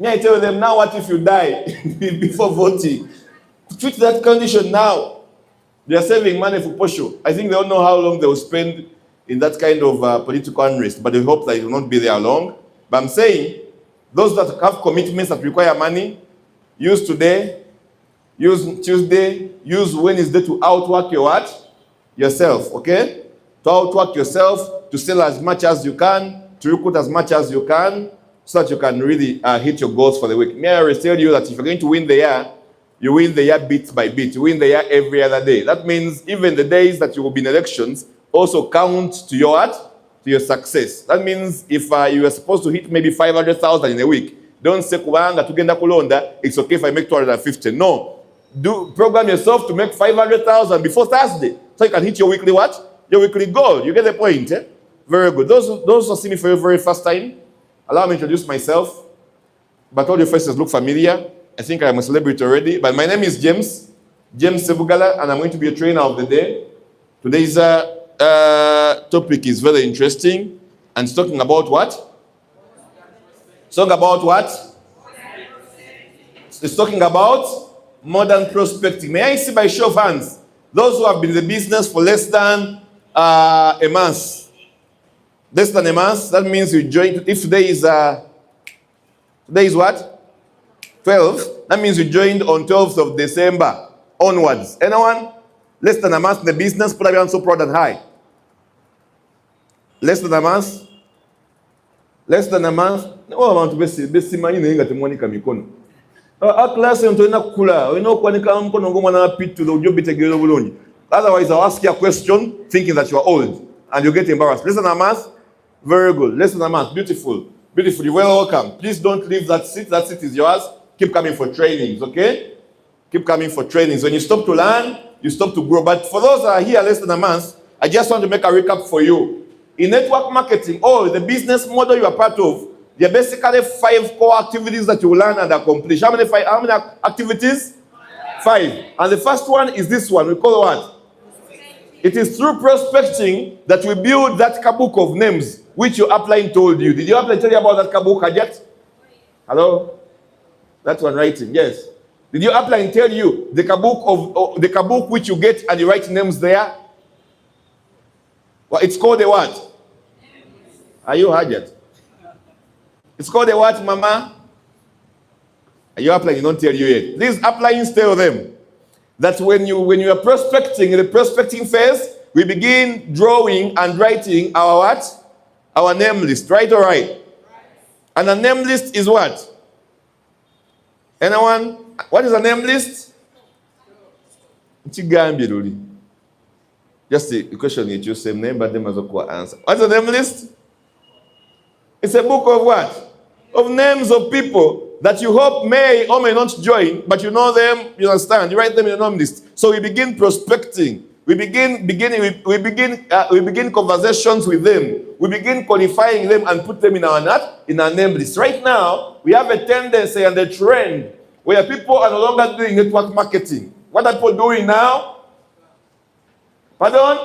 Me, I tell them, now what if you die before voting? Treat that condition now. They are saving money for Posho. I think they don't know how long they will spend in that kind of political unrest, but they hope that it will not be there long. But I'm saying, those that have commitments that require money, use today, use Tuesday, use Wednesday to outwork your what? Yourself, okay? To outwork yourself, to sell as much as you can, to recruit as much as you can, so that you can really hit your goals for the week. May I always tell you that if you're going to win the year, you win the year bit by bit. You win the year every other day. That means even the days that you will be in elections also count to your what? To your success. That means if you are supposed to hit maybe 500,000 in a week, don't say kubanga tugenda kulonda, it's okay if I make 250. No. Program yourself to make 500,000 before Thursday, so you can hit your weekly what? Your weekly goal. You get the point, eh? Very good. Those who see me for your very first time, allow me to introduce myself. But all your faces look familiar. I think I'm a celebrity already. But my name is James Sebugala, and I'm going to be a trainer of the day. Today's topic is very interesting, and it's talking about what? It's talking about what? It's talking about modern prospecting. May I see by show of hands those who have been in the business for less than a month? Less than a month. That means you joined. If today is what? 12. That means you joined on 12th of December onwards. Anyone? Less than a month in the business. Put everyone so proud and high. Less than a month. Less than a month. No, I want to be money in the Monica Mikono. Our class is not kula. We know when come on pit to the job it. Otherwise, I'll ask you a question thinking that you are old and you get embarrassed. Less than a month. Very good. Less than a month. Beautiful. Beautiful. You're well welcome. Please don't leave that seat. That seat is yours. Keep coming for trainings, okay? Keep coming for trainings. When you stop to learn, you stop to grow. But for those that are here less than a month, I just want to make a recap for you. In network marketing, the business model you are part of, there are basically 5 core activities that you will learn and accomplish. How many activities? 5. And the first one is this one. We call it what? It is through prospecting that we build that kabook of names which your upline told you. Did your upline tell you about that kabook, Hajat? Hello? That's one writing, yes. Did your upline tell you the kabook which you get and you write names there? Well, it's called a what? Are you Hajat? It's called a what, Mama? Are you upline? You don't tell you yet. These uplines tell them that when you are prospecting, in the prospecting phase, we begin drawing and writing our what? Our name list, right or right? And a name list is what? Anyone? What is a name list? Just the question you choose same name, but them as a answer. What's a name list? It's a book of what? Of names of people that you hope may or may not join, but you know them, you understand. You write them in a name list. So we begin prospecting. We begin conversations with them. We begin qualifying them and put them in our name list. Right now, we have a tendency and a trend where people are no longer doing network marketing. What are people doing now? Pardon?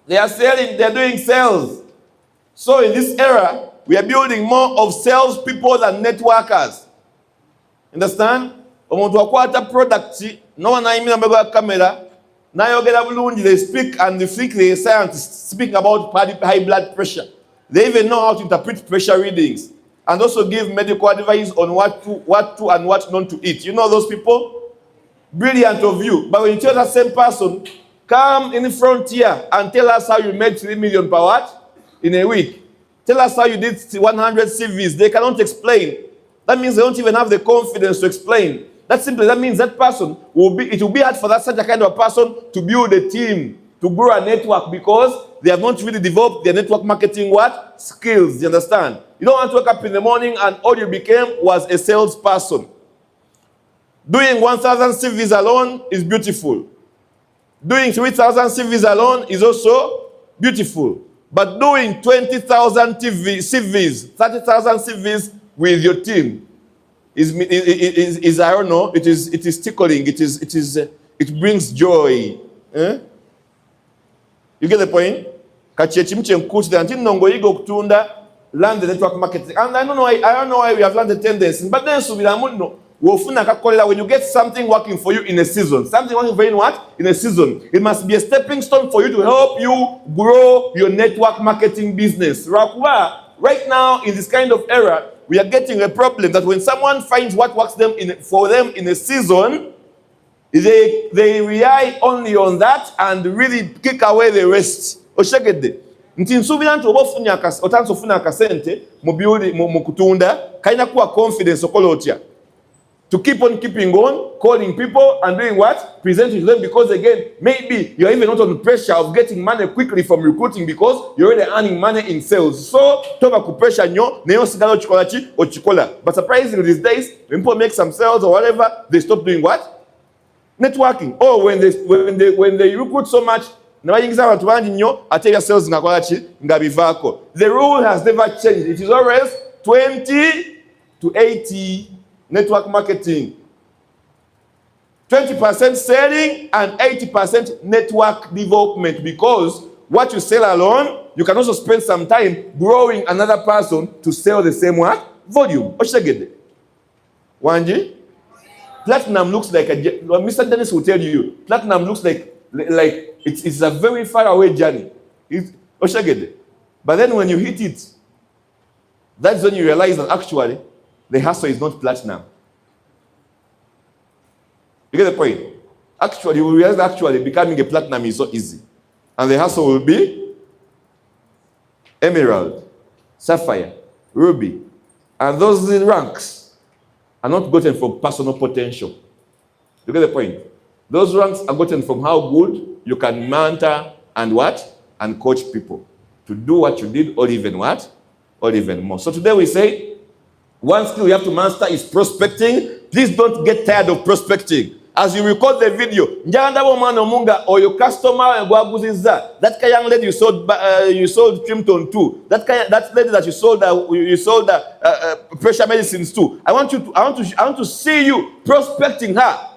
They are selling, they are doing sales. So in this era, we are building more of sales people than networkers. Understand? Omuntu akwata product, no one ayimira mbega camera. Nayogera bulungi, they speak and they think the scientists speaking about high blood pressure. They even know how to interpret pressure readings and also give medical advice on what to and what not to eat. You know those people? Brilliant of you. But when you tell that same person, come in the frontier and tell us how you made 3 million per what? In a week. Tell us how you did 100 CVs. They cannot explain. That means they don't even have the confidence to explain. That means that person it will be hard for such a kind of person to build a team, to grow a network, because they have not really developed their network marketing what? Skills, you understand? You don't want to wake up in the morning and all you became was a salesperson. Doing 1,000 CVs alone is beautiful. Doing 3,000 CVs alone is also beautiful. But doing 20,000 CVs, 30,000 CVs with your team is I don't know, it is tickling, it brings joy. Eh? You get the point? Kachechimche nkuti nti nongo yigo kutunda learn the network marketing. And I don't know why we have learned the tendency. But then when you get something working for you in a season, something working for you in what? In a season. It must be a stepping stone for you to help you grow your network marketing business. Right now, in this kind of era, we are getting a problem that when someone finds what works for them in a season, they rely only on that and really kick away the rest. Nti nsubira nti obofunya otansofuna akasente mu kutunda kaina kuwa confidence okola otya to keep on keeping on calling people and doing what? Presenting to them, because again, maybe you're even not on the pressure of getting money quickly from recruiting because you're already earning money in sales. So toba ku pressure nyo neyo sigalo chikola chi ochikola. But surprisingly these days, when people make some sales or whatever, they stop doing what? Networking. Or when they recruit so much, the rule has never changed. It is always 20 to 80 network marketing. 20% selling and 80% network development, because what you sell alone, you can also spend some time growing another person to sell the same what? Volume. Wanji? Platinum looks like Mr. Dennis will tell you, platinum looks like it's a very far away journey. But then when you hit it, that's when you realize that actually the hustle is not platinum. You get the point? Actually, you will realize that actually becoming a platinum is so easy. And the hustle will be emerald, sapphire, ruby. And those ranks are not gotten from personal potential. You get the point? Those ranks are gotten from how good you can mentor and what? And coach people to do what you did, or even what? Or even more. So today we say, one skill you have to master is prospecting. Please don't get tired of prospecting. As you record the video, or your customer, that young lady you sold Trimpton to, that lady that you sold pressure medicines to. I want to see you prospecting her.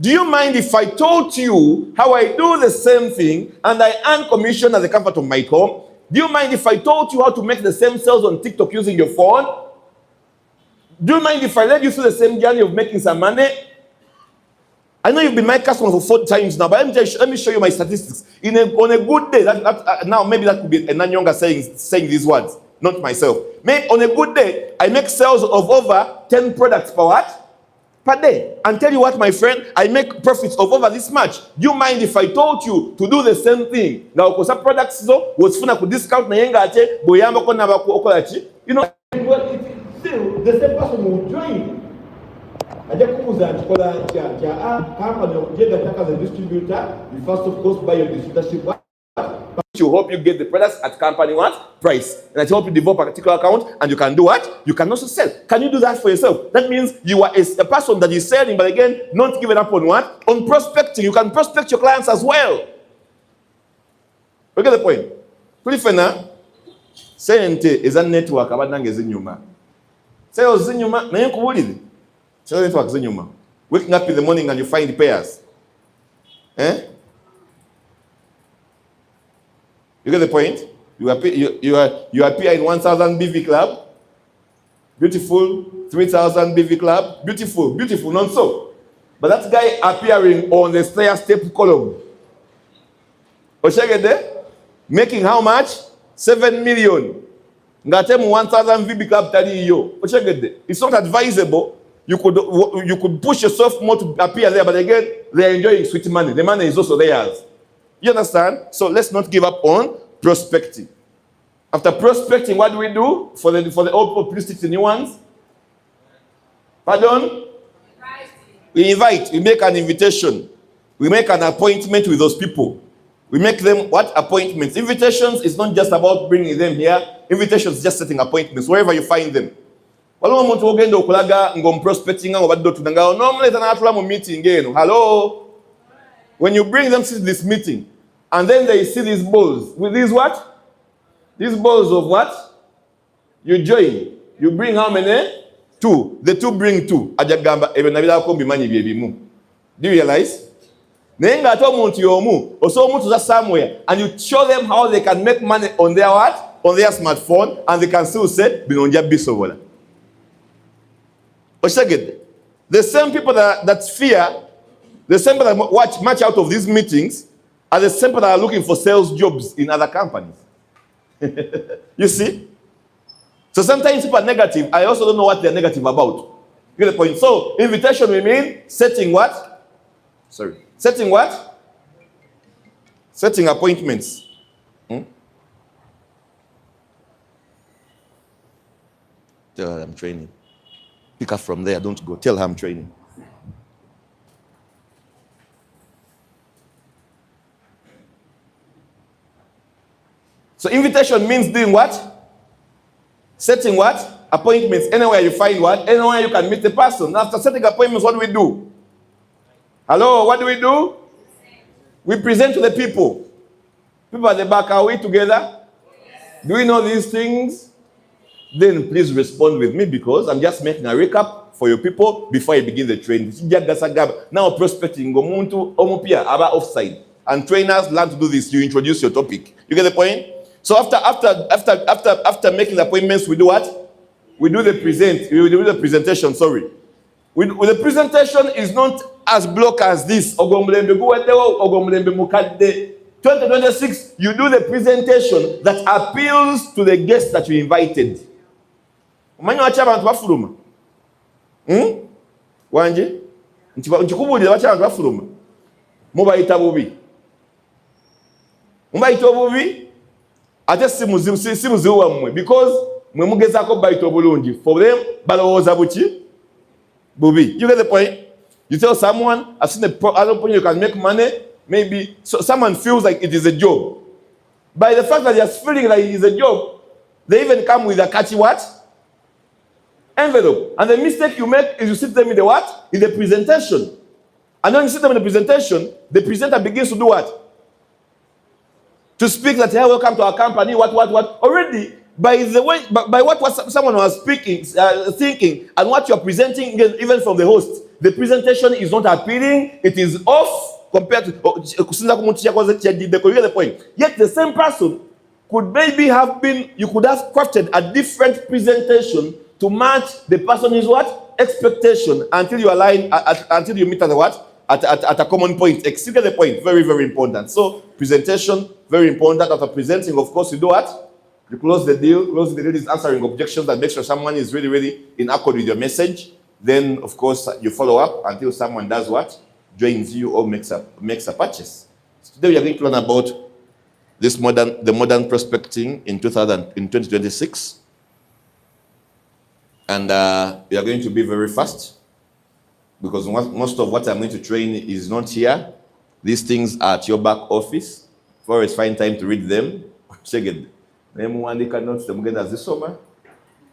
Do you mind if I told you how I do the same thing and I earn commission at the comfort of my home? Do you mind if I told you how to make the same sales on TikTok using your phone? Do you mind if I led you through the same journey of making some money? I know you've been my customer for 4 times now, but let me show you my statistics. On a good day, now maybe that could be a Nanyonga saying these words, not myself. Maybe on a good day, I make sales of over 10 products per what? Per day. And tell you what, my friend, I make profits of over this much. Do you mind if I told you to do the same thing? Now, because some products was funa ku discount na yenga ate boyamba ko na bakolachi. You know, still the same person will join. Aja kuuza chikola cha company get the as a distributor. You first of course buy your distributorship. You hope you get the products at company what? Price. And I hope you develop a particular account and you can do what? You can also sell. Can you do that for yourself? That means you are a person that is selling, but again, not giving up on what? On prospecting. You can prospect your clients as well. You get the point? Kulifena, sente is a network abananga zinyuma. Sales zinyuma, na yekubulidi. Sales network zinyuma. Waking up in the morning and you find pairs. You get the point? You appear in 1,000 BV club. Beautiful. 3,000 BV club. Beautiful. Beautiful. Not so. But that guy appearing on the stair step column. Oshagede? Making how much? 7 million. Ngatem 1,000 BV club tadi yo. Oshagede? It's not advisable. You could push yourself more to appear there, but again, they are enjoying sweet money. The money is also theirs. You understand? So let's not give up on prospecting. After prospecting, what do we do for the old people? Please stick to new ones. Pardon? We invite. We make an invitation. We make an appointment with those people. We make them what? Appointments. Invitations is not just about bringing them here. Invitations is just setting appointments wherever you find them. Normally, hello. When you bring them to this meeting, and then they see these balls. With these what? These balls of what? You join. You bring how many? 2. The 2 bring 2. Do you realize? Somewhere, and you show them how they can make money on their what? on their smartphone, and they can still say, Binonja Bisovola. The same people that fear, the same people that watch much out of these meetings, are the same people that are looking for sales jobs in other companies. You see? So sometimes people are negative. I also don't know what they're negative about. You get the point? So, invitation we mean setting what? Sorry. Setting what? Setting appointments. Tell her I'm training. Pick up from there. Don't go. Tell her I'm training. So, invitation means doing what? Setting what? Appointments. Anywhere you find what? Anywhere you can meet the person. After setting appointments, what do we do? Hello, what do we do? We present to the people. People at the back, are we together? Do we know these things? Then please respond with me, because I'm just making a recap for your people before I begin the training. Now prospecting, aba offside. And trainers learn to do this. You introduce your topic. You get the point? So after making the appointments, we do what? We do the presentation, sorry. The presentation is not as block as this. 2026, you do the presentation that appeals to the guests that you invited. Wanje? Nchikubulira bacha abantu bafuluma. Mubayita bubi. Mubayita bubi. Ate simuzibu wamwe, because mwe mugezako bayita bulungi. For them, balowooza buki? Bubi. You get the point? You tell someone, I've seen other point you can make money, maybe so someone feels like it is a job. By the fact that they're feeling like it is a job, they even come with a catchy what? Envelope. And the mistake you make is you sit them in the what? In the presentation. And when you sit them in the presentation, the presenter begins to do what? To speak that, hey, welcome to our company, what. Already, by the way, by what someone was speaking, thinking, and what you're presenting, even from the host, the presentation is not appealing, it is off compared to, you get the point. Yet the same person could maybe have been, you could have crafted a different presentation to match the person's what? Expectation, until you align, until you meet at the what? At a common point. You get the point. Very, very important. So, presentation, very important. After presenting, of course, you do what? You close the deal. Close the deal is answering objections that make sure someone is really, really in accord with your message. Then, of course, you follow up until someone does what? Joins you or makes a purchase. So today we are going to learn about the modern prospecting in 2026. And we are going to be very fast, because most of what I'm going to train is not here. These things are at your back office. For it's find time to read them. Check it.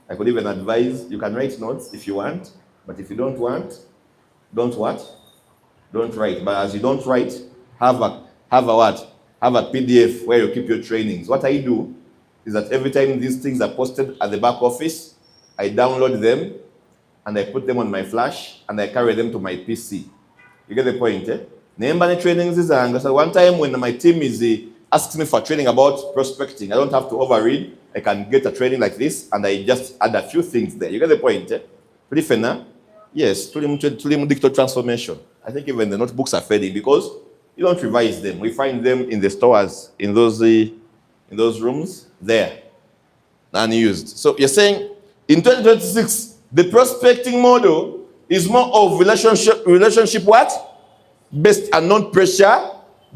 I could even advise, you can write notes if you want, but if you don't want, don't what? Don't write. But as you don't write, have a what? Have a PDF where you keep your trainings. What I do is that every time these things are posted at the back office, I download them and I put them on my flash and I carry them to my PC. You get the point, eh? Trainings is so one time when my team is asks me for training about prospecting, I don't have to overread. I can get a training like this and I just add a few things there. You get the point, eh? Pretty fair, nah? Yes, digital transformation. I think even the notebooks are fading because you don't revise them. We find them in the stores, in those rooms there, unused. So you're saying in 2026, the prospecting model is more of relationship what? Based and not pressure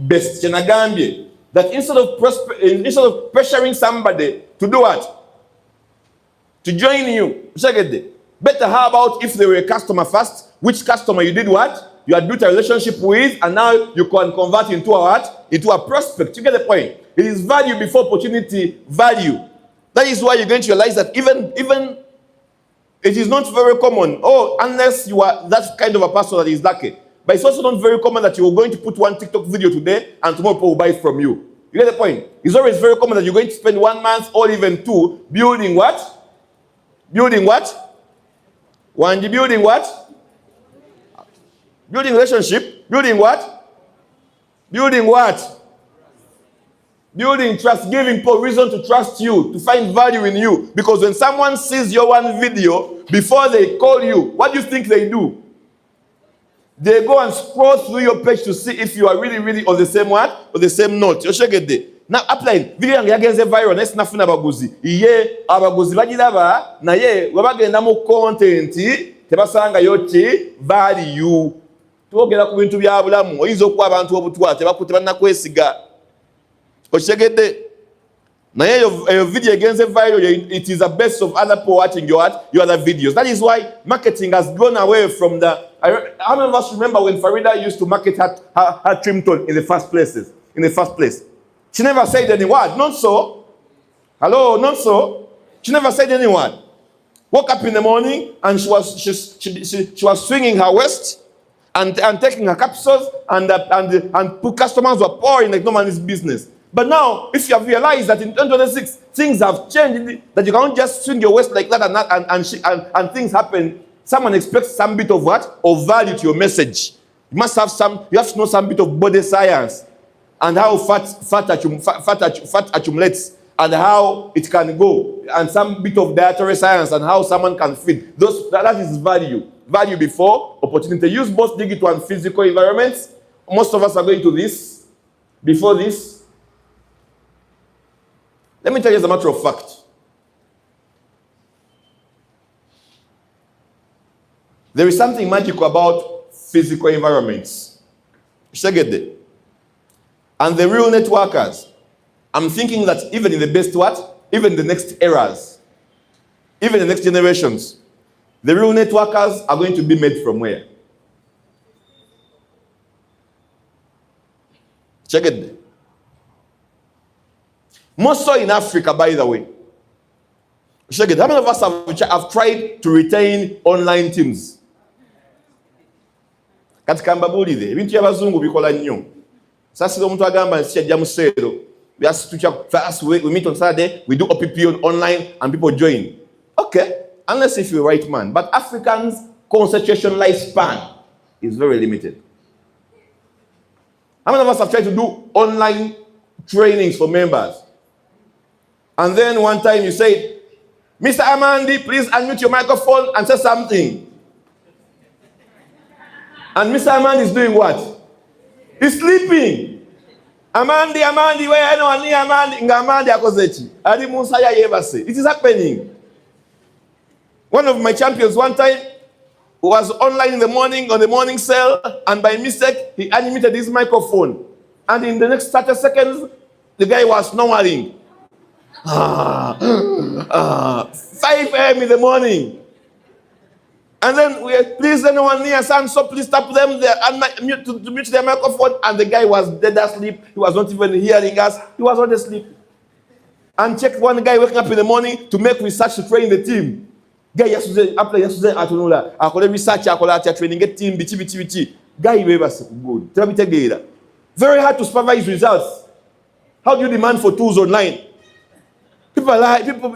based. That instead of pressuring somebody to do what? To join you. Better, how about if they were a customer first? Which customer you did what? You had built a relationship with, and now you can convert into a what? Into a prospect. You get the point? It is value before opportunity value. That is why you're going to realize that even it is not very common. Oh, unless you are that kind of a person that is lucky. But it's also not very common that you're going to put one TikTok video today and tomorrow people will buy it from you. You get the point? It's always very common that you're going to spend 1 month or even 2 building what? Building what? Building what? Building relationship. Building what? Building what? Building trust, giving people reason to trust you, to find value in you. Because when someone sees your one video, before they call you, what do you think they do? They go and scroll through your page to see if you are really on the same one or the same note. You should get there. Now, apply video yange yagenze viral. Let's not funa abaguzi. Iye abaguzi bagiraba na ye wabagenda mu content tebasanga yoki value. Twogera ku bintu bya bulamu oyinza okuwa abantu obutwa tebakutte bannakwesiga. Oshegede na ye your video against viral, it is a best of other people watching your other videos. That is why marketing has gone away from the. How many of us remember when Farida used to market her trim tone in the first place? She never said any word. Not so. Hello, not so. She never said any word. Woke up in the morning and she was swinging her waist and taking her capsules and customers were pouring like no man's business. But now, if you have realized that in 2026 things have changed, that you can't just swing your waist like that and things happen, someone expects some bit of what? Of value to your message. You must have you have to know some bit of body science and how fat accumulates and how it can go, and some bit of dietary science and how someone can feed. That is value. Value before opportunity. Use both digital and physical environments. Most of us are going to this. Before this, let me tell you as a matter of fact. There is something magical about physical environments. And the real networkers, I'm thinking that even in the best even the next eras, even the next generations, the real networkers are going to be made from where? Check it. More so in Africa, by the way. Check it. How many of us have tried to retain online teams? Katika mbabulide ebintu by'abazungu bikola nnyo. Sasa omuntu agamba nsi ajja mu sero. We meet on Saturday, we do OPP online and people join. Okay, unless if you're the right man. But Africans' concentration lifespan is very limited. How many of us have tried to do online trainings for members? And then one time you said, Mr. Amandi, please unmute your microphone and say something. And Mr. Amandi is doing what? He's sleeping. Amandi, where I know Amandi, Ngamandi akozechi. Adi Musaya yebase. It is happening. One of my champions one time was online in the morning on the morning cell, and by mistake he unmuted his microphone. And in the next 30 seconds, the guy was snoring. 5 a.m. in the morning. And then please anyone near son, so please tap them there and to mute their microphone. And the guy was dead asleep. He was not even hearing us. He was already asleep. And check one guy waking up in the morning to make research to train the team. Guy yesterday atunula akole research akola training get team bichi. Guy was good. Very hard to supervise results. How do you demand for tools online? People,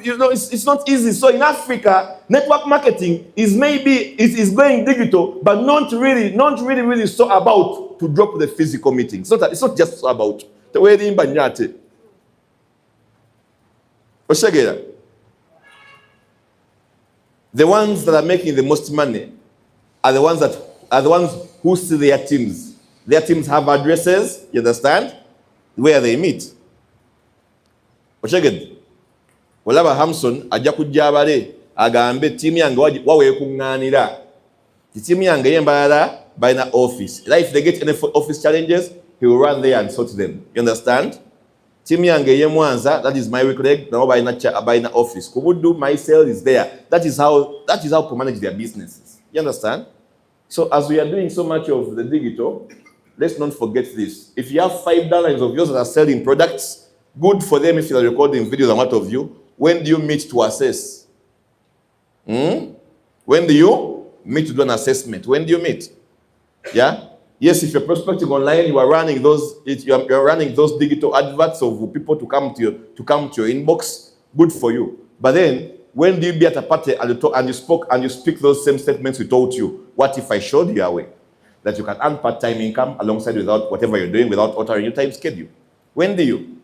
it's not easy. So in Africa, network marketing is going digital, but not really so about to drop the physical meeting. It's not just so about the way in Banyate. The ones that are making the most money are the ones who see their teams. Their teams have addresses, you understand, where they meet. Olaba Hamson ajja kujja abale agambe timu yange wawe kunganira. Timu yange yembalala by na office. If they get any office challenges, he will run there and sort them. You understand? Timu yange yemwanza, that is my colleague, now by na office. Kubudu, my sale is there. That is how to manage their businesses. You understand? So as we are doing so much of the digital, let's not forget this. If you have $5 of yours that are selling products, good for them if you are recording videos and what of you. When do you meet to assess? When do you meet to do an assessment? When do you meet? Yeah? Yes, if you're prospecting online, you are running those digital adverts of people to come to your inbox. Good for you. But then, when do you be at a party and you speak those same statements we told you? What if I showed you a way that you can earn part-time income alongside without whatever you're doing without altering your time schedule? When do you?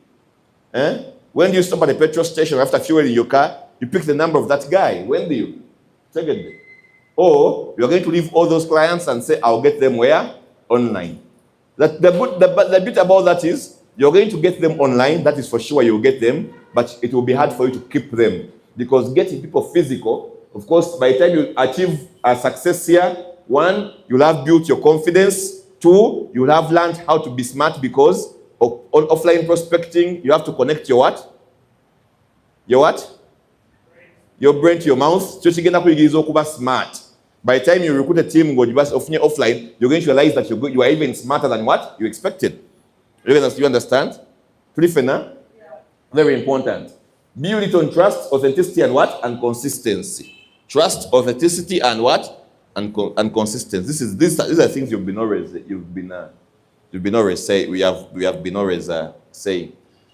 When do you stop at the petrol station after fueling your car? You pick the number of that guy. When do you? Secondly. Or you're going to leave all those clients and say, I'll get them where? Online. The bit about that is, you're going to get them online. That is for sure, you'll get them. But it will be hard for you to keep them. Because getting people physical, of course, by the time you achieve a success here, one, you'll have built your confidence. Two, you'll have learned how to be smart, because on offline prospecting, you have to connect your what? Your what? Your brain to your mouth. So you get smart. By the time you recruit a team, go offline, you're going to realize that you are even smarter than what you expected. You understand? Pretty fair, nah? Yeah. Very important. Build it on trust, authenticity, and what? And consistency. Trust, authenticity, and what? And consistency. These are things we have been always saying.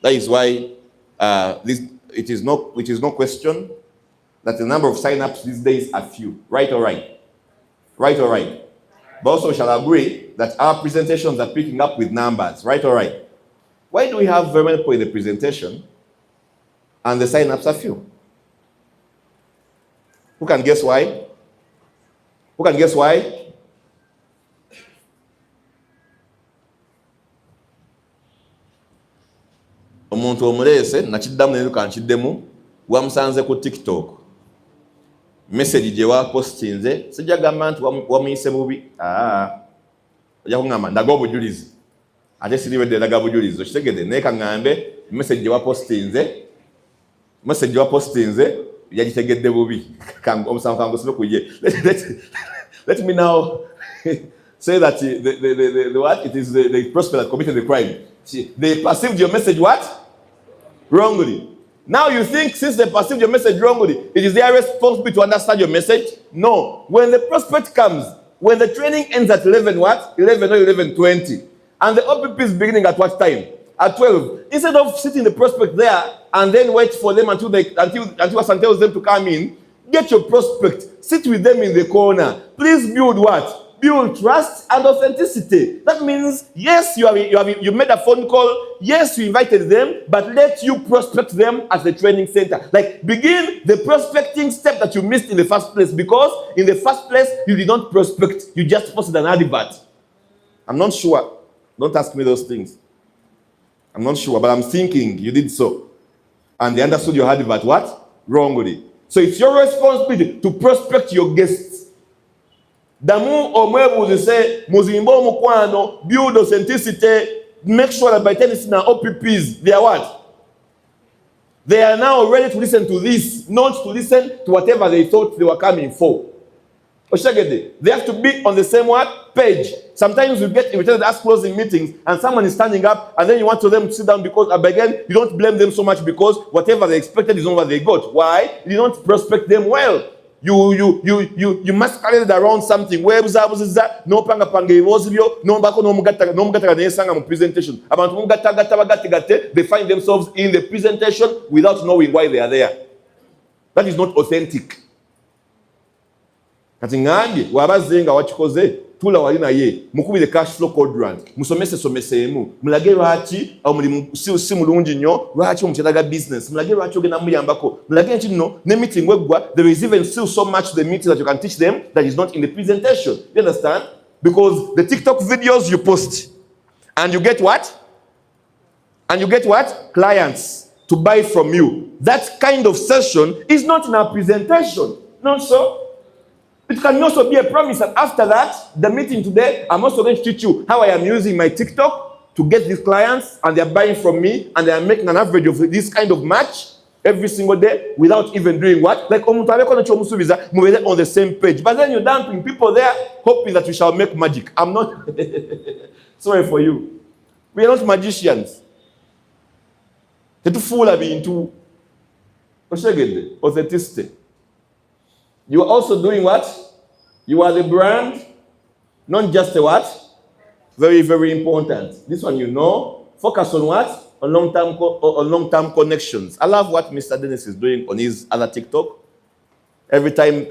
That is why it is no question that the number of sign-ups these days are few. Right or right? Right or right? But also we shall agree that our presentations are picking up with numbers. Right or right? Why do we have very many people in the presentation and the sign-ups are few? Who can guess why? Who can guess why? Omuntu omulese nakiddamu ne kankiddemu wamusanze ku TikTok. Message gye wapostinze sijja gamba nti wamuyise bubi. Ojja kungamba ndaga obujulizi. Ate siriwedde ndaga bujulizi. Okitegedde naye kaŋŋambe message gye wapostinze yagitegedde bubi. Omusango kangusibe ku ye. Let me now say that the what? It is the prospect that committed the crime. They perceived your message what? Wrongly. Now you think since they perceived your message wrongly, it is their responsibility to understand your message? No. When the prospect comes, when the training ends at 11 what? 11 or 11:20. And the OPP is beginning at what time? At 12. Instead of sitting the prospect there and then wait for them until someone tells them to come in, get your prospect. Sit with them in the corner. Please build what? Build trust and authenticity. That means, yes, you made a phone call. Yes, you invited them, but let you prospect them at the training center. Like, begin the prospecting step that you missed in the first place, because in the first place, you did not prospect. You just posted an advert. I'm not sure. Don't ask me those things. I'm not sure, but I'm thinking you did so. And they understood your advert what? Wrongly. So it's your responsibility to prospect your guests. Damu omwebuzi say muzimbo omukwano, build authenticity, make sure that by the time it's in our OPPs, they are what? They are now ready to listen to this, not to listen to whatever they thought they were coming for. They have to be on the same what? Page. Sometimes you get invited as closing meetings and someone is standing up and then you want them to sit down because again, you don't blame them so much because whatever they expected is not what they got. Why? You don't prospect them well. You masquerade around something. Where was that? No panga no bako no mugata presentation. They find themselves in the presentation without knowing why they are there. That is not authentic. Kati ngange wabazenga wakikoze tula wali naye mukubire cash flow quadrant musomesemu mulage lwaki omulimu si mulungi nnyo lwaki omuteraga business mulage lwaki ogenda muyambako mulage nti no ne meeting wegwa there is even still so much the meeting that you can teach them that is not in the presentation. You understand? Because the TikTok videos you post and you get what? Clients to buy from you. That kind of session is not in our presentation. Not so. It can also be a promise that after that, the meeting today, I'm also going to teach you how I am using my TikTok to get these clients, and they're buying from me, and they are making an average of this kind of match every single day without even doing what? Like, on the same page. But then you're dumping people there, hoping that we shall make magic. I'm not. Sorry for you. We are not magicians. To fool into authenticity. You are also doing what? You are the brand, not just a what? Very, very important. This one you know. Focus on what? On long-term connections. I love what Mr. Dennis is doing on his other TikTok. Every time,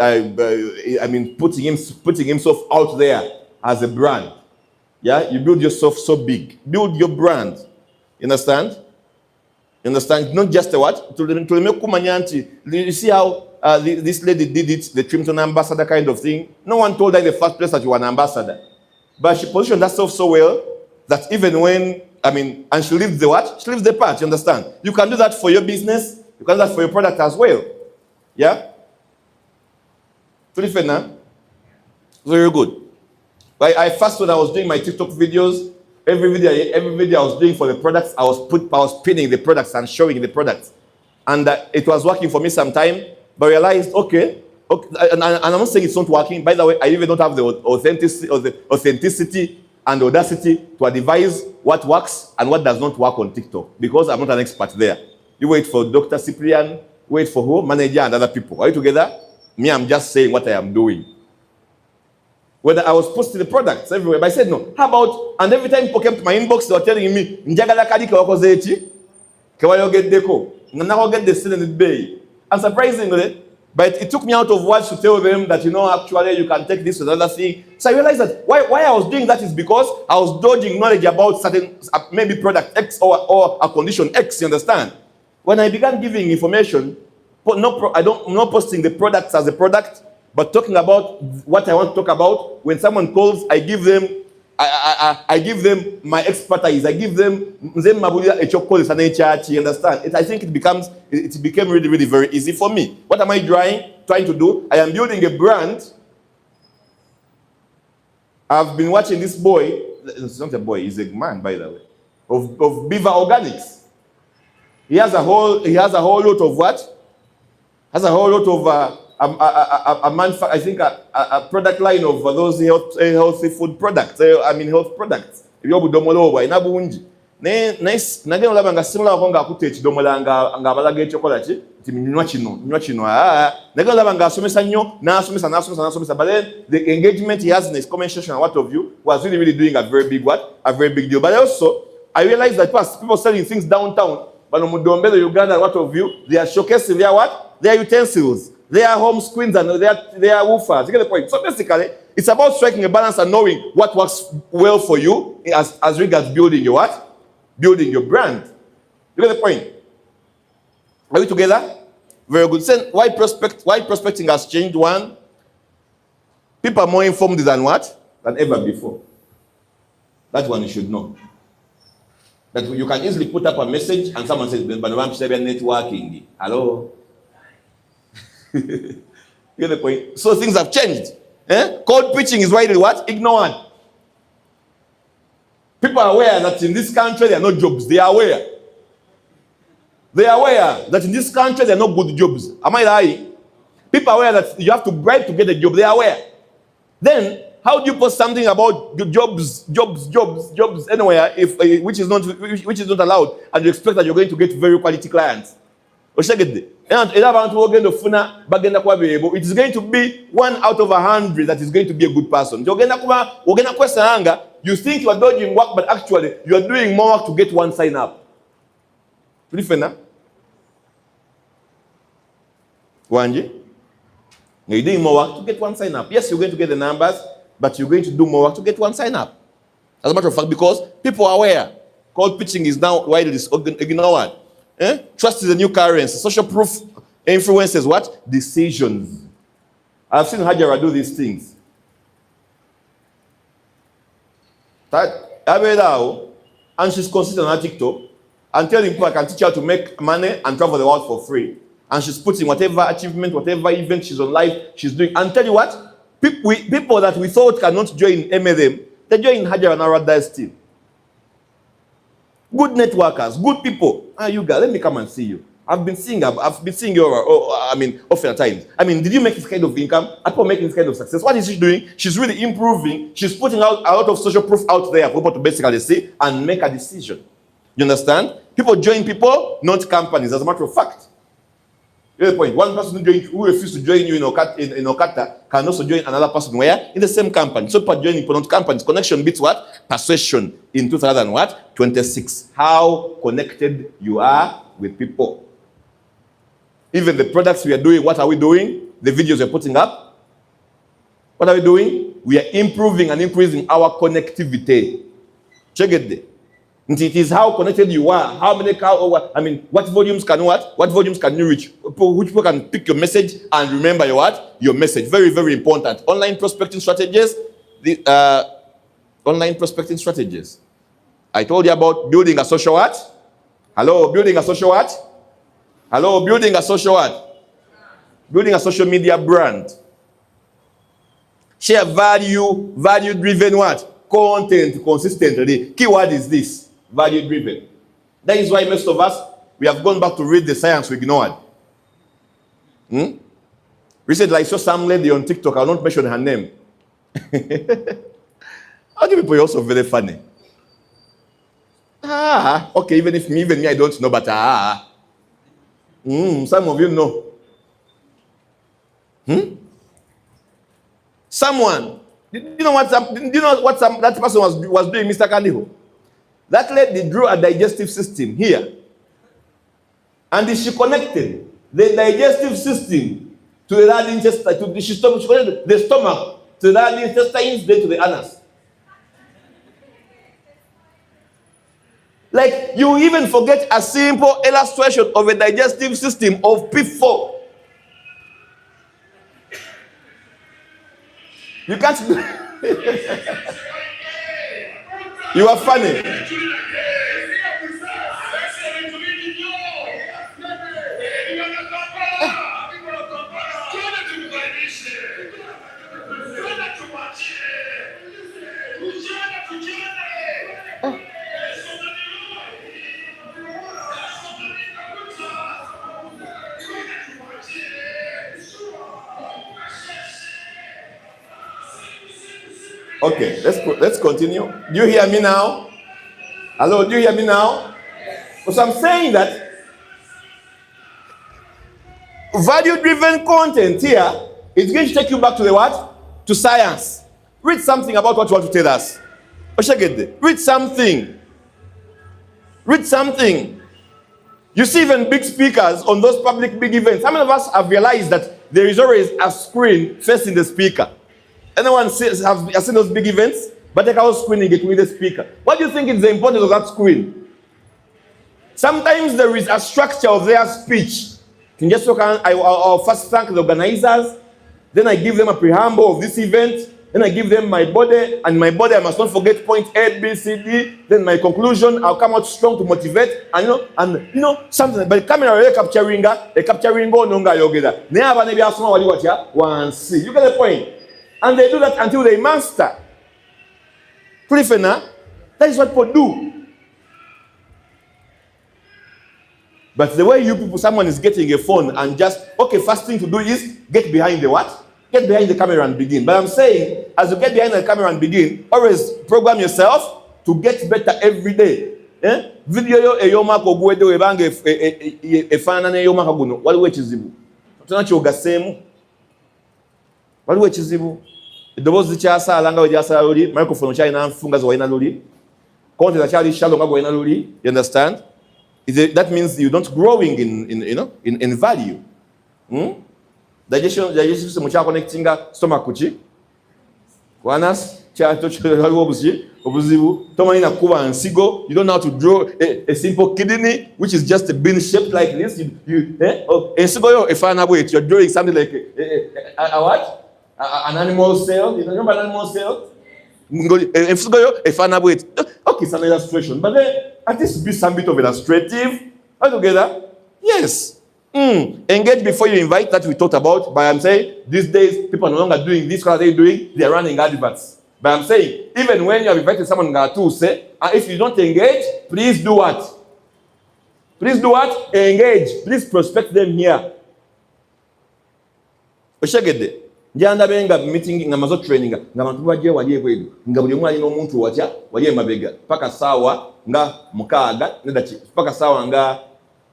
putting himself out there as a brand. Yeah, you build yourself so big. Build your brand. You understand? You understand? Not just a what? You see how this lady did it, the Trimpton ambassador kind of thing. No one told her in the first place that you were an ambassador. But she positioned herself so well that even when, and she lived the what? She lived the part, you understand? You can do that for your business. You can do that for your product as well. Yeah? Very good. I first, when I was doing my TikTok videos, every video I was doing for the products, I was pinning the products and showing the products. And it was working for me some time, but I realized, okay, and I'm not saying it's not working. By the way, I even don't have the authenticity and audacity to advise what works and what does not work on TikTok, because I'm not an expert there. You wait for Dr. Cyprian, wait for who? Manager and other people. Are you together? Me, I'm just saying what I am doing. When I was posting the products everywhere, but I said no. How about, and every time people came to my inbox, they were telling me, Njagala kadika wako zechi, kewayo get deko, nanaho get the student bay. And surprisingly, but it took me out of words to tell them that, actually you can take this to another thing. So I realized that why I was doing that is because I was dodging knowledge about certain, maybe product X or a condition X, you understand? When I began giving information, I'm not posting the products as a product, but talking about what I want to talk about. When someone calls, I give them my expertise. I give them a chocolate and a you understand? I think it became really, really very easy for me. What am I trying to do? I am building a brand. I've been watching this boy. It's not a boy, he's a man, by the way, of Beaver Organics. He has a whole lot of what? Has a whole lot of I think a product line of those healthy food products. Health products. Nice. Nageno labanga similar konga akutechi domola nga balaga chocolate ti minywa chino nageno labanga asomesa nyo na asomesa, but then the engagement he has in his comment section and what of you was really doing a very big deal. But also I realized that people selling things downtown, but no Mudombe, Uganda, what of you, they are showcasing their what? Their utensils, their home screens, and their woofers. You get the point? So basically, it's about striking a balance and knowing what works well for you as regards building your what? Building your brand. You get the point? Are we together? Very good. So why prospecting has changed? One, people are more informed than what? Than ever before. That one you should know. That you can easily put up a message and someone says, but I'm networking. Hello? You get the point? So things have changed. Cold preaching is widely what? Ignored. People are aware that in this country there are no jobs. They are aware. They are aware that in this country there are no good jobs. Am I lying? People are aware that you have to bribe to get a job. They are aware. Then, how do you post something about jobs anywhere which is not allowed, and you expect that you're going to get very quality clients? It is going to be 1 out of 100 that is going to be a good person. You think you are doing work, but actually you are doing more work to get one sign up. Wanji? You're doing more work to get one sign up. Yes, you're going to get the numbers, but you're going to do more work to get one sign up. As a matter of fact, because people are aware. Cold pitching is now widely ignored. Trust is a new currency. Social proof influences what? Decisions. I've seen Hajara do these things. And she's consistent on TikTok and telling people I can teach her to make money and travel the world for free. And she's putting whatever achievement, whatever event she's on live, she's doing. And tell you what, people that we thought cannot join MLM, they join Hajara and Arada's team. Good networkers, good people. You guys, let me come and see you. I've been seeing you often at times. Did you make this kind of income? Are people making this kind of success? What is she doing? She's really improving. She's putting out a lot of social proof out there for people to basically see and make a decision. You understand? People join people, not companies, as a matter of fact. Here's the point. One person who refused to join you in OQATA can also join another person where? In the same company. So people joining not companies. Connection beats what? Persuasion in 2026. How connected you are with people. Even the products we are doing, what are we doing? The videos we're putting up. What are we doing? We are improving and increasing our connectivity. Check it there. It is how connected you are. How many what volumes can what? What volumes can you reach? Which people can pick your message and remember your what? Your message. Very, very important. Online prospecting strategies. Online prospecting strategies. I told you about building a social what? Hello, building a social what? Hello, building a social what? Building a social media brand. Share value-driven what? Content consistently. Keyword is this. Value-driven. That is why most of us, we have gone back to read the science we ignored. Recently, I saw some lady on TikTok. I will not mention her name. How do people are also very funny? Okay, even me, I don't know, but some of you know. Someone, do you know what that person was doing, Mr. Kandiho? That lady drew a digestive system here. And she connected the digestive system to the large intestine, she connected the stomach to the large intestines, then to the anus. Like, you even forget a simple illustration of a digestive system of P4. You can't. You are funny. Okay, let's continue. Do you hear me now? Hello, do you hear me now? So I'm saying that value-driven content here is going to take you back to the what? To science. Read something about what you want to tell us. Read something. Read something. You see even big speakers on those public big events. How many of us have realized that there is always a screen facing the speaker? Anyone has seen those big events? But take out screening it with the speaker. What do you think is the importance of that screen? Sometimes there is a structure of their speech. I'll first thank the organizers. Then I give them a preamble of this event. Then I give them my body. And my body, I must not forget point A, B, C, D. Then my conclusion, I'll come out strong to motivate. And something. But the camera, they're capturing nonga yogeda. You get the point? And they do that until they master. That is what people do. But the way you people, someone is getting a phone and just, first thing to do is get behind the what? Get behind the camera and begin. But I'm saying, as you get behind the camera and begin, always program yourself to get better every day. Video eyoma kogwedo ebange efana ne eyoma kaguno. Waliwo ekizibu. Tunacho gasemu. Waliwo ekizibu. Edobozi kyasala nga wejasala luli, microphone kyalina nfunga zo walina luli. Content akyali shallow nga walina luli. You understand? That means you're not growing in value. Digestion system kya connecting stomach kuchi. Kwanas obuzibu. Tomanina kuba nsigo. You don't know how to draw a simple kidney, which is just a bean shaped like this. Nsigo yo efana bwet. You're drawing something like a what? An animal cell. You remember an animal cell? Nsigo yo efana bwet. Okay, it's an illustration, but then at least be some bit of illustrative. All together, yes. Engage before you invite, that we talked about. But I'm saying these days people are no longer doing this. What are they doing? They are running adverts. But I'm saying even when you have invited someone to say, if you don't engage, please do what? Please do what? Engage. Please prospect them here. Oshagede. Njanda benga meeting nga mazo training nga bantu baje wali ekwedu nga buli mwali n'omuntu watya wali emabega paka sawa nga mukaga nedachi paka sawa nga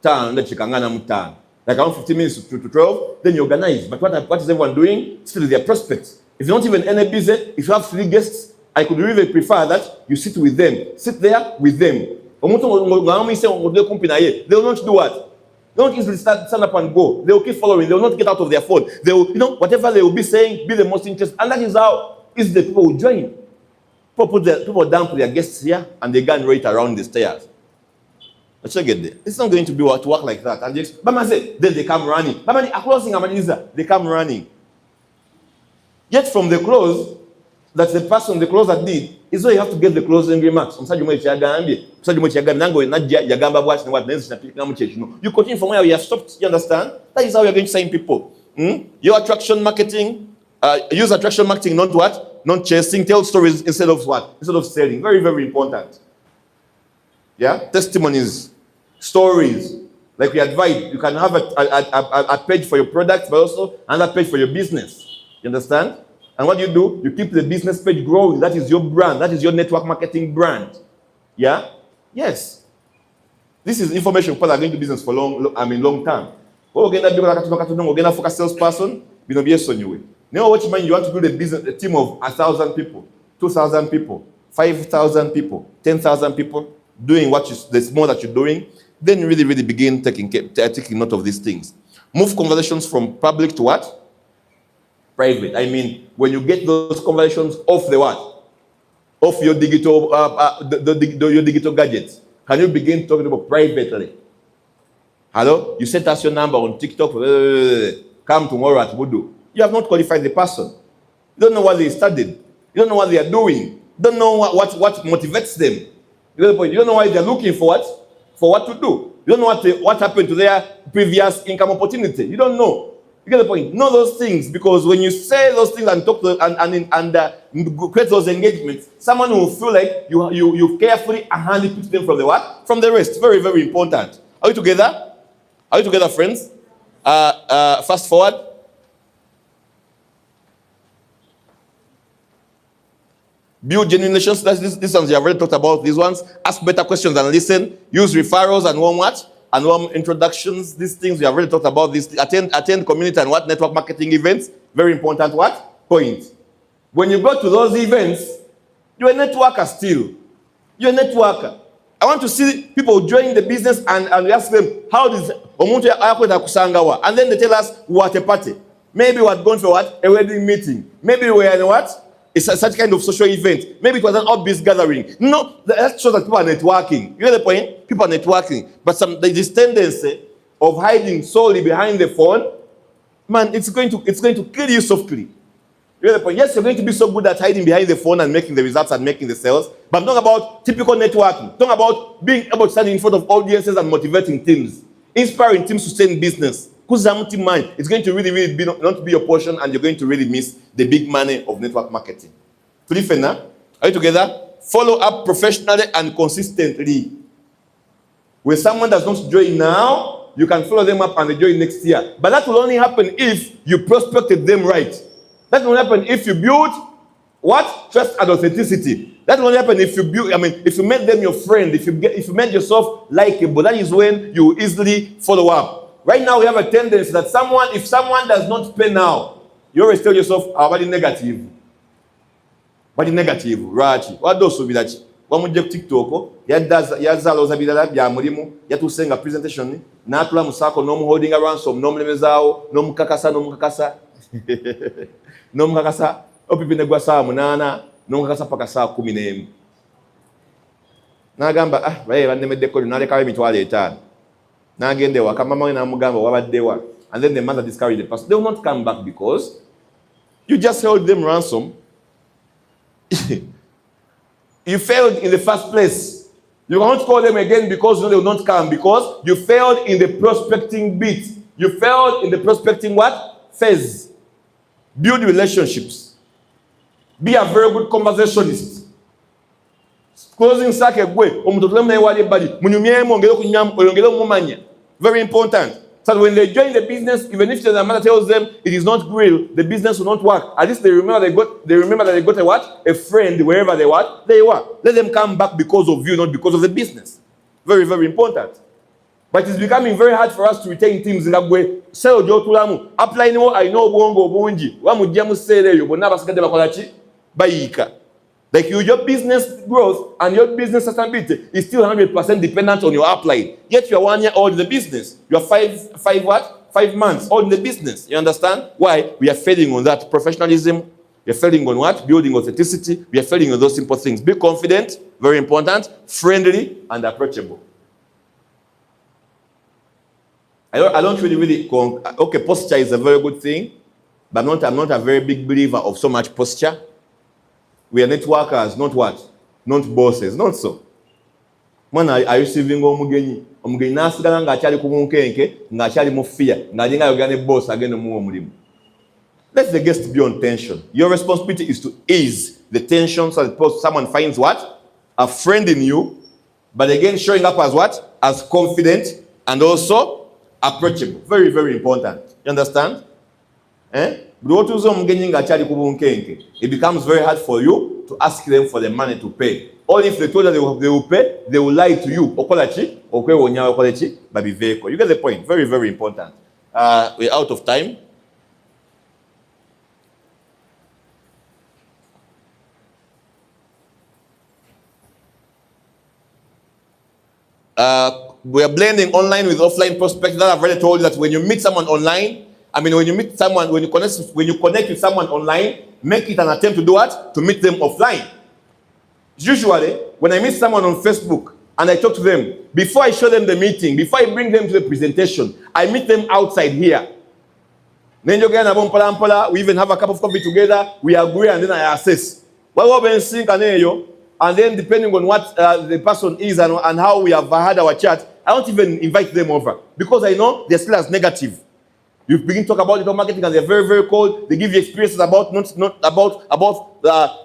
5 ndachika ngana mutano like around 15 minutes to 12. Then you organize. But what is everyone doing? Still their prospects. If you're not even any busy, if you have 3 guests, I could really prefer that you sit with them. Sit there with them. They will not do what? They don't easily stand up and go. They will keep following. They will not get out of their phone. They will, whatever they will be saying, be the most interesting. And that is how the people will join. People dump their guests here and they go and wait around the stairs. Let's get there. It's not going to be to work like that. And then they come running. They come running. Yet from the close, that the person, the closer did, is why you have to get the closing remarks. You continue from where you have stopped. You understand? That is how you're going to sign people. Your attraction marketing, use attraction marketing, not what? Not chasing. Tell stories instead of what? Instead of selling. Very, very important. Yeah? Testimonies, stories. Like we advise, you can have a page for your product, but also another page for your business. You understand? And what you keep the business page growing. That is your brand. That is your network marketing brand. Yeah? Yes. This is information people are going to business for long term. We're going to focus salesperson. Now what you mean? You want to build a team of 1,000 people, 2,000 people, 5,000 people, 10,000 people doing the more that you're doing. Then really, really begin taking note of these things. Move conversations from public to what? Private. I mean, when you get those conversations off the what? Off your digital, your digital gadgets. Can you begin talking about privately? Hello? You sent us your number on TikTok. Come tomorrow at Voodoo. You have not qualified the person. You don't know what they studied. You don't know what they are doing. You don't know what motivates them. You know the point? You don't know why they're looking for what? For what to do. You don't know what happened to their previous income opportunity. You don't know. You get the point? Know those things, because when you say those things and talk to and create those engagements, someone will feel like you carefully and handily put them from the what? From the rest. Very, very important. Are you together? Are you together, friends? Fast forward. Build genuine relationships. These ones you have already talked about. These ones. Ask better questions and listen. Use referrals and warm what? And warm introductions. These things we have already talked about. This attend community and what? Network marketing events. Very important what? Point. When you go to those events, you're a networker still. You're a networker. I want to see people join the business and we ask them, how does Omuntu Akweda Kusangawa? And then they tell us what a party. Maybe we're going for what? A wedding meeting. Maybe we're in what? It's such kind of social event. Maybe it was an obvious gathering. No, that shows that people are networking. You get the point? People are networking. But this tendency of hiding solely behind the phone, man, it's going to kill you softly. You get the point? Yes, you're going to be so good at hiding behind the phone and making the results and making the sales. But I'm talking about typical networking. I'm talking about being able to stand in front of audiences and motivating teams. Inspiring teams to stay in business. Because it's going to really, really not be your portion, and you're going to really miss the big money of network marketing. Are you together? Follow up professionally and consistently. When someone does not join now, you can follow them up and they join next year. But that will only happen if you prospected them right. That will happen if you build what? Trust and authenticity. That will only happen if you build, if you made them your friend, if you made yourself likable. That is when you easily follow up. Right now, we have a tendency that if someone does not pay now, you always tell yourself, body negative. Body negative, Rachi. What does be that? One would take TikTok, Yazaloza Bidala, Yamurimu, Yatusenga presentation, Natula Musako, no holding around some nom lemezao, nom kakasa, nom kakasa, nom kakasa, Opipinegwasa, Munana, nom kakasa pakasa, Kuminem. Nagamba, and they made the code, Naleka Mitwale. And then the mother discouraged the person. They will not come back because you just held them ransom. You failed in the first place. You cannot call them again because they will not come, because you failed in the prospecting bit. You failed in the prospecting what? Phase. Build relationships. Be a very good conversationist. Closing circuit way. Very important. So when they join the business, even if the mother tells them it is not real, the business will not work. At least they remember that they got a what? A friend wherever they were. Let them come back because of you, not because of the business. Very, very important. But it's becoming very hard for us to retain teams in that way. Sell jo tulamu. Apply no I know bongo bonji. Wa mujamu sele yo bonaba sakade bakolachi bayika. Like your business growth and your business sustainability is still 100% dependent on your upline. Yet you are 1 year old in the business. You are 5 months old in the business. You understand? Why? We are failing on that. Professionalism, We are failing on what? Building authenticity. We are failing on those simple things. Be confident, very important, friendly, and approachable. I don't really, okay, posture is a very good thing, but I'm not a very big believer of so much posture. We are networkers, not what? Not bosses, not so. When I receiving omugenyi nasigala ng'akyali ku bunkenke ng'akyali mu fear ng'alinga ayogera ne boss agende mu omulimu. Let the guest be on tension. Your responsibility is to ease the tension so that someone finds what? A friend in you, but again showing up as what? As confident and also approachable. Very, very important. You understand? It becomes very hard for you to ask them for the money to pay. Or if they told you they will pay, they will lie to you. But be vehicle. You get the point. Very, very important. We're out of time. We are blending online with offline prospects. That I've already told you that when you meet someone online, when you connect with someone online, make it an attempt to do what? To meet them offline. Usually, when I meet someone on Facebook and I talk to them, before I show them the meeting, before I bring them to the presentation, I meet them outside here. We even have a cup of coffee together, we agree, and then I assess. And then depending on what the person is and how we have had our chat, I don't even invite them over because I know they're still as negative. You begin to talk about network marketing and they're very, very cold. They give you experiences about not about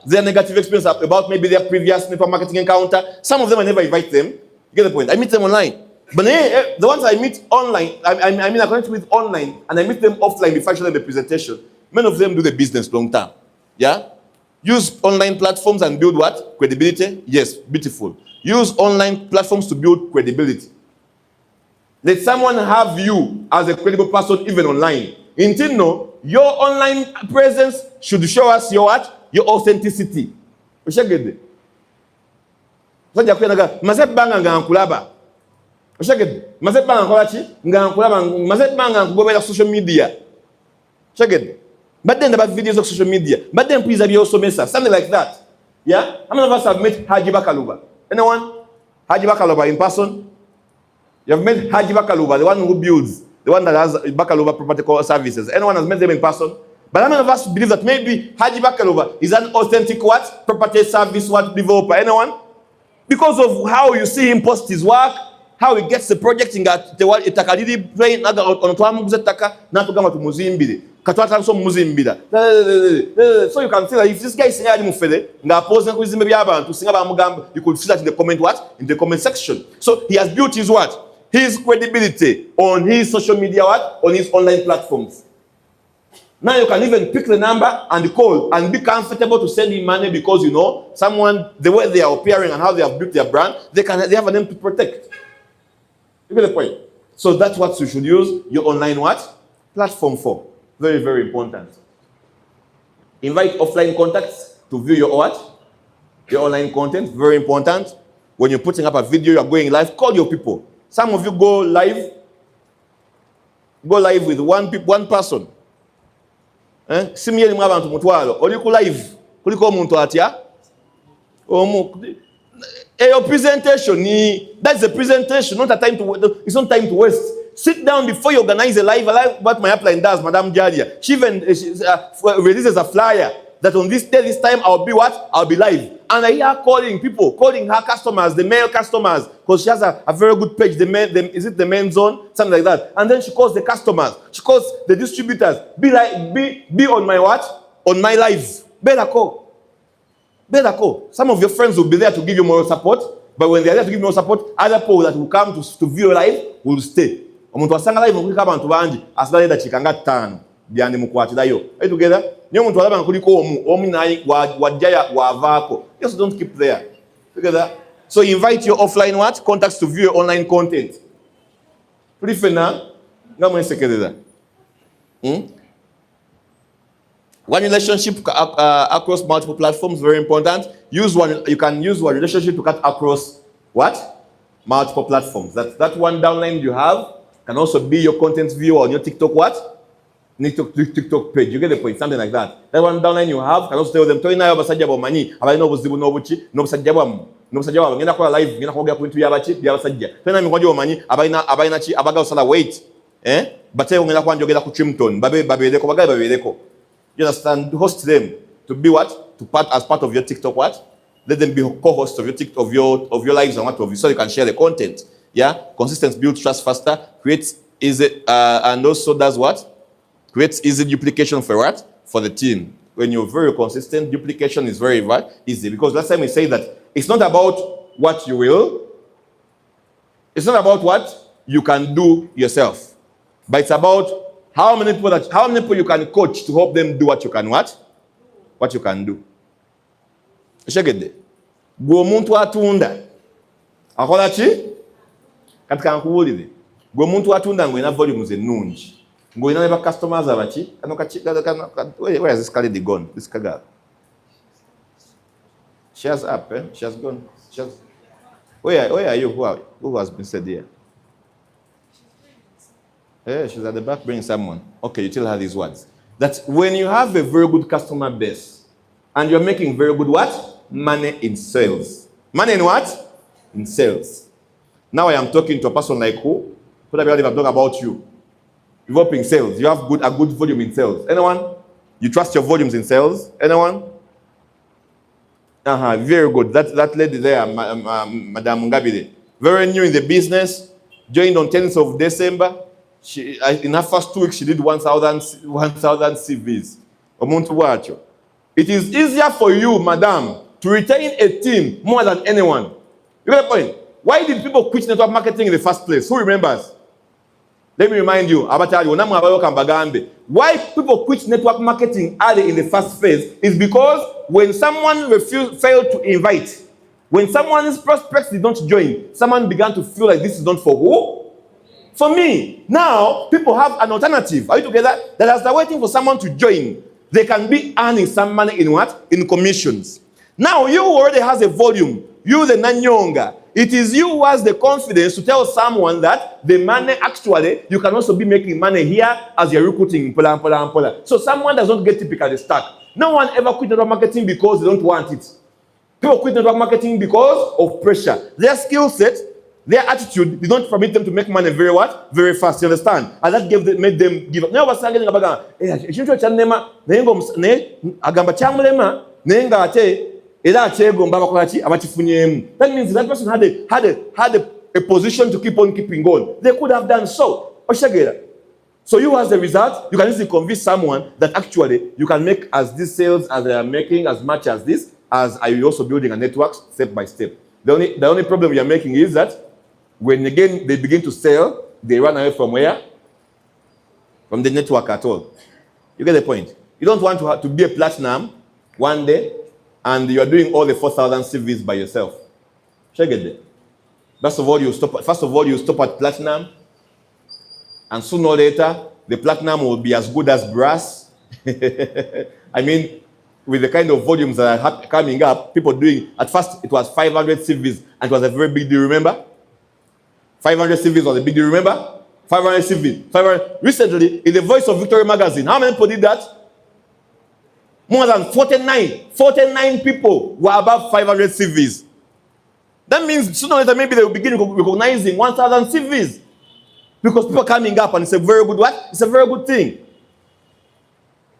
their negative experience, about maybe their previous network marketing encounter. Some of them I never invite them. You get the point? I meet them online. But the ones I meet online, I connect with online and I meet them offline before I show them the presentation. Many of them do the business long term. Yeah? Use online platforms and build what? Credibility? Yes, beautiful. Use online platforms to build credibility. Let someone have you as a credible person even online. Until no, your online presence should show us your what? Your authenticity. We should get it. Mazet banga ngankulaba. We should get it. Mazet banga nkolachi ngankulaba. Mazet banga ngobela social media. Check it. But then about videos of social media. But then please have you also message. Something like that. Yeah? How many of us have met Haji Bakaluba? Anyone? Haji Bakaluba in person? You have met Haji Bakaluba, the one who builds, the one that has Bakaluba property services. Anyone has met them in person? But how many of us believe that maybe Haji Bakaluba is an authentic what? Property service what developer? Anyone? Because of how you see him post his work, how he gets the project in that Itakalidi playing on Tuamuzataka, Natugama to Muzimbidi. So you can see that if this guy is saying you could see that in the comment what? In the comment section. So he has built his what? His credibility on his social media what? On his online platforms. Now you can even pick the number and call and be comfortable to send him money because you know someone, the way they are appearing and how they have built their brand, they have a name to protect. You get the point? So that's what you should use your online what? Platform for. Very, very important. Invite offline contacts to view your what? Your online content. Very important. When you're putting up a video, you're going live, call your people. Some of you go live with one person. Simiyeli mwabantu mutwalo. Oliku live. Kuliko omuntu atya? Your presentation, that's the presentation, not a time to. It's not time to waste. Sit down before you organize a live. What my upline does, Madam Jadia. She even releases a flyer that on this day, this time, I'll be what? I'll be live. And I hear her calling her customers, the male customers, because she has a very good page. Is it the men's zone? Something like that. And then she calls the customers. She calls the distributors. Be on my what? On my live. Better call. Some of your friends will be there to give you moral support, but when they're there to give you moral support, other people that will come to view your live will stay. Omuntu asanga live nkuliko abantu bangi asigala da chikanga 5 byandi mukwatirayo. Are you together? Niyo muntu alaba nkuliko omu nayi wajja wavaako. Just don't keep there. Together. So invite your offline what? Contacts to view your online content. Prifena ngamwe sekeleza. One relationship across multiple platforms, very important. You can use one relationship to cut across what? Multiple platforms. That one downline you have can also be your content viewer on your TikTok what? TikTok page. You get the point, something like that. That one downline you have, can also tell them, Toy na basajja ba mani, abai no buzibu no buchi, no basajja ba mu. No basajja ba ngenda kwa live, ngenda kwogera ku bintu byabachi, byabasajja. Toy na mikwajo omanyi, abai na chi, abaga osala wait. Bate ngenda kwa njogera ku Trimton, babeleko, bagai babeleko. You understand? Host them to be what? To part as part of your TikTok what? Let them be co-hosts of your TikTok of your lives and what of you, so you can share the content. Yeah, consistency builds trust faster, creates easy, and also does what? Creates easy duplication for what? For the team. When you're very consistent, duplication is very easy. Because last time we said that it's not about what you will, it's not about what you can do yourself, but it's about how many people you can coach to help them do what you can what? What you can do. Shegede. Gwe muntu atunda. Akola chi? Katika nkuwulire. Gwe muntu atunda ngwe na volumes ennungi. Ngwe na customers abachi. Where has this lady gone? This girl. She has up, eh? She has gone. Where are you? Who has been said here? Yeah, she's at the back bringing someone. Okay, you tell her these words. That when you have a very good customer base and you're making very good what? Money in sales. Money in what? In sales. Now I am talking to a person like who? Probably I'm talking about you. Developing sales. You have a good volume in sales. Anyone? You trust your volumes in sales? Anyone? Very good. That lady there, Madam Ngabide, very new in the business, joined on 10th of December. She, in her first 2 weeks, she did 1,000 CVs. It is easier for you, madam, to retain a team more than anyone. You get the point? Why did people quit network marketing in the first place? Who remembers? Let me remind you. Why people quit network marketing early in the first phase is because when someone failed to invite, when someone's prospects did not join, someone began to feel like this is not for who? For me. Now, people have an alternative. Are you together? That as they're waiting for someone to join, they can be earning some money in what? In commissions. Now, you already has a volume. You the Nanyonga. It is you who has the confidence to tell someone that the money, actually, you can also be making money here as you're recruiting. So someone does not get typically stuck. No one ever quit network marketing because they don't want it. People quit network marketing because of pressure. Their skill set, their attitude did not permit them to make money very what? Very fast, you understand? And that made them give up. Now was saying about that means that person had a position to keep on keeping going. They could have done so. So you as a result, you can easily convince someone that actually you can make as these sales as they are making as much as this, as are you also building a network step by step. The only problem you're making is that when again they begin to sell, they run away from where? From the network at all. You get the point? You don't want to be a platinum one day and you're doing all the 4,000 CVs by yourself. Check it there. First of all, you stop at platinum, and sooner or later, the platinum will be as good as brass. I mean, with the kind of volumes that are coming up, people doing, at first it was 500 CVs, and it was a very big deal, remember? 500 CVs was a big deal, remember? 500 CVs. Recently, in the Voice of Victory magazine, how many people did that? More than 49 people were above 500 CVs. That means sooner or later, maybe they will begin recognizing 1,000 CVs. Because people are coming up and it's a very good what? It's a very good thing.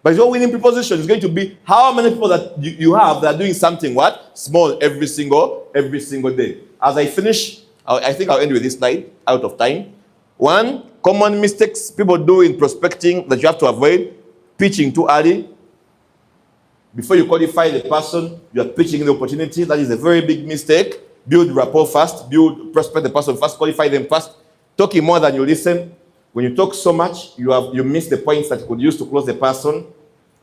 But your winning proposition is going to be how many people that you have that are doing something what? Small every single day. As I finish, I think I'll end with this slide out of time. One, common mistakes people do in prospecting that you have to avoid. Pitching too early. Before you qualify the person, you are pitching the opportunity. That is a very big mistake. Build rapport fast. Prospect the person fast. Qualify them fast. Talking more than you listen. When you talk so much, you miss the points that you could use to close the person.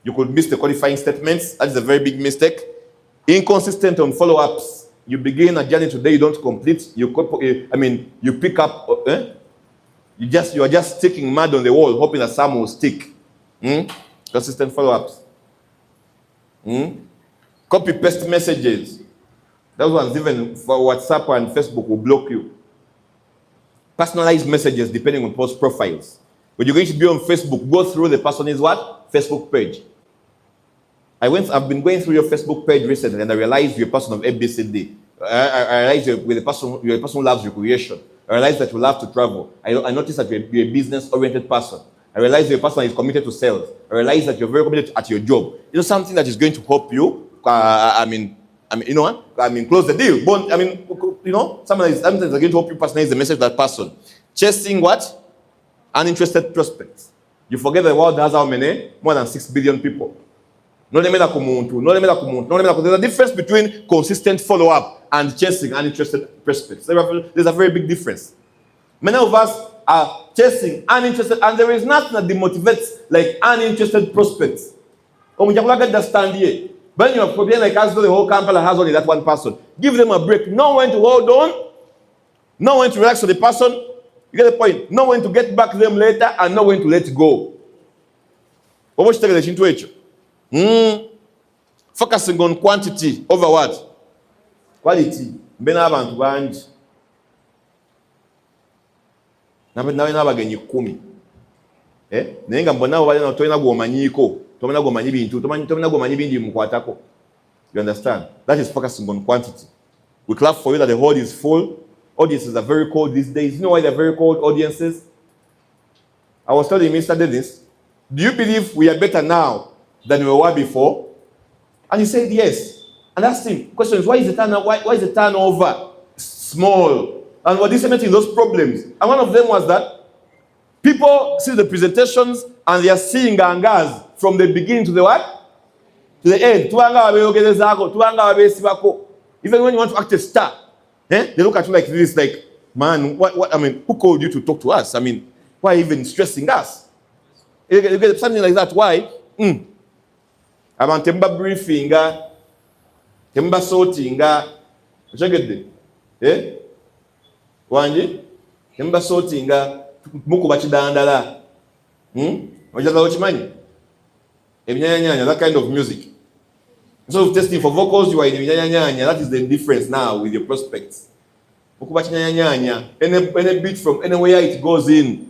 You could miss the qualifying statements. That is a very big mistake. Inconsistent on follow-ups. You begin a journey today, you don't complete. You pick up. You are just sticking mud on the wall, hoping that some will stick. Consistent follow-ups. Copy-paste messages. Those ones, even for WhatsApp and Facebook, will block you. Personalized messages depending on post profiles. When you're going to be on Facebook, go through the person's what? Facebook page. I've been going through your Facebook page recently, and I realized you're a person of ABCD. I realized you're a person who loves recreation. I realized that you love to travel. I noticed that you're a business-oriented person. I realized you're a person that is committed to sales. I realized that you're very committed at your job. Something that is going to help you. Close the deal. But, something that's going to help you personalize the message of that person. Chasing what? Uninterested prospects. You forget the world has how many? More than 6 billion people. There's a difference between consistent follow-up and chasing uninterested prospects. There's a very big difference. Many of us are chasing uninterested, and there is nothing that demotivates like uninterested prospects. When you understand here, when you're probably like as though the whole Kampala has only that one person, give them a break. Know when to hold on, know when to relax to the person. You get the point. Know when to get back them later, and know when to let go. What was taking into it? Focusing on quantity over what? Quality. Mbena abantu banji. Nawe nabagenyi 10. Nenga mbona wale na toina gomanyiko. Tomena gomanyi bintu, tomena gomanyi bindi mukwatako. You understand? That is focusing on quantity. We clap for you that the hall is full. Audiences are very cold these days. You know why they're very cold audiences? I was telling Mr. Dennis, do you believe we are better now than we were before? And he said yes. And asked him, question is, why is the turnover small? And what is in those problems? And one of them was that people see the presentations and they are seeing gangas from the beginning to the what? To the end. Even when you want to act a star, they look at you like this, like, man, what? I mean, who called you to talk to us? I mean, why even stressing us? You get something like that. Why? I'm temba briefing, temba sorting, Wanji? Temba sorting, muku bachidandala. Wajaza ochimani? That kind of music. Instead of testing for vocals, you are in nyanya. That is the difference now with your prospects. Muku bachidandala. Any beat from anywhere it goes in.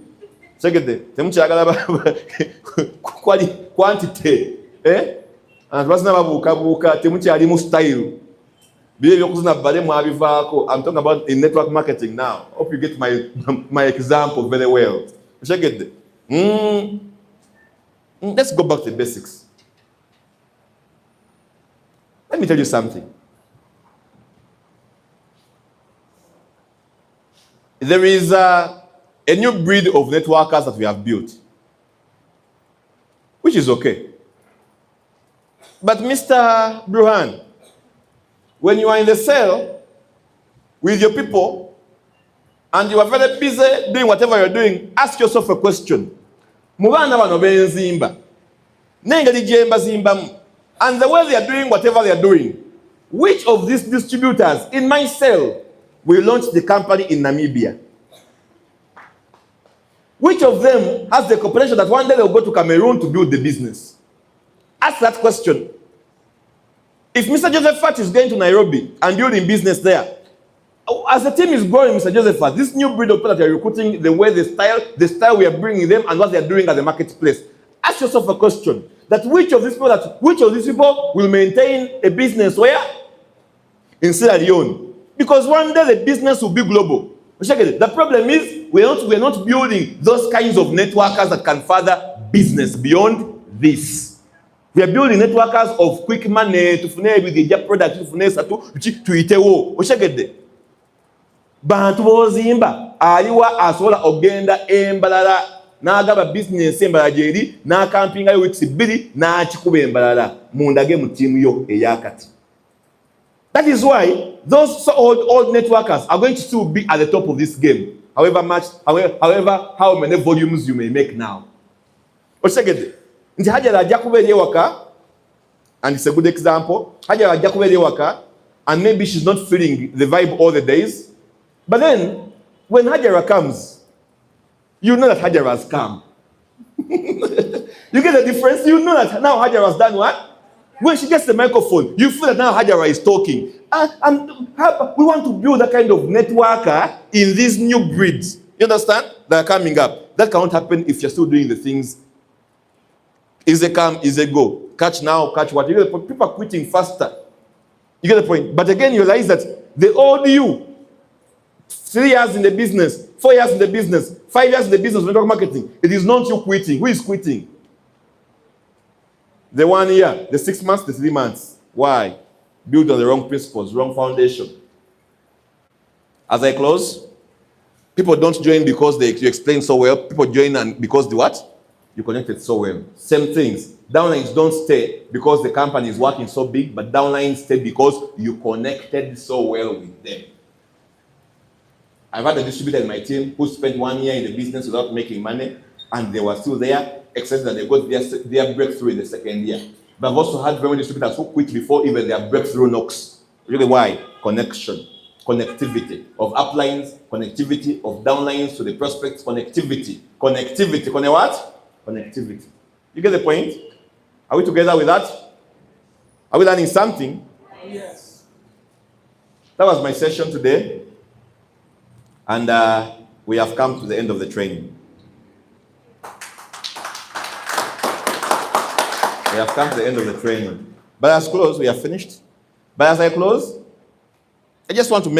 Check it. Quantity. And what's never buka, temuchi alimu style. I'm talking about in network marketing now. Hope you get my example very well. Check it. Let's go back to the basics. Let me tell you something. There is a new breed of networkers that we have built, which is okay. But Mr. Bruhan, when you are in the cell with your people and you are very busy doing whatever you're doing, ask yourself a question. And the way they are doing whatever they are doing, which of these distributors in my cell will launch the company in Namibia? Which of them has the cooperation that one day they'll go to Cameroon to build the business? Ask that question. If Mr. Josephat is going to Nairobi and building business there, as the team is growing, Mr. Josephat, this new breed of people that you're recruiting, the way, the style we are bringing them and what they're doing at the marketplace, ask yourself a question. That which of these people will maintain a business where? In Sierra Leone. Because one day the business will be global. The problem is we're not building those kinds of networkers that can further business beyond this. We are building networkers of quick money to fune with the product to fune satu to itewo. Oshagede. Bantu bozimba aliwa asola ogenda embalala n'agaba business embala jeri na campinga yo weeks bili na chikuba embalala mundage mu team yo eyakati. That is why those old networkers are going to still be at the top of this game. However how many volumes you may make now. Oshagede. Nti Hajara Jakubeli waka, and it's a good example. Hajara Jakubeli waka, and maybe she's not feeling the vibe all the days. But then, when Hajara comes, you know that Hajara has come. You get the difference? You know that now Hajara has done what? When she gets the microphone, you feel that now Hajara is talking. We want to build that kind of networker in these new breeds. You understand? That are coming up. That cannot happen if you're still doing the things. Is a come, is a go. Catch now, catch what? You get the point. People are quitting faster. You get the point. But again, you realize that they owed you 3 years in the business, 4 years in the business, 5 years in the business of network marketing. It is not you quitting. Who is quitting? The 1 year, the 6 months, the 3 months. Why? Built on the wrong principles, wrong foundation. As I close, people don't join because you explain so well. People join and because the what? You connected so well. Same things. Downlines don't stay because the company is working so big, but downlines stay because you connected so well with them. I've had a distributor in my team who spent 1 year in the business without making money, and they were still there, except that they got their breakthrough in the second year. But I've also had very many distributors who quit before even their breakthrough knocks. Really, why? Connection. Connectivity of uplines, connectivity of downlines to the prospects, connectivity. Connectivity. Connect what? Connectivity. You get the point? Are we together with that? Are we learning something? Yes. That was my session today. And we have come to the end of the training. We have come to the end of the training. But as close, we are finished. But as I close, I just want to make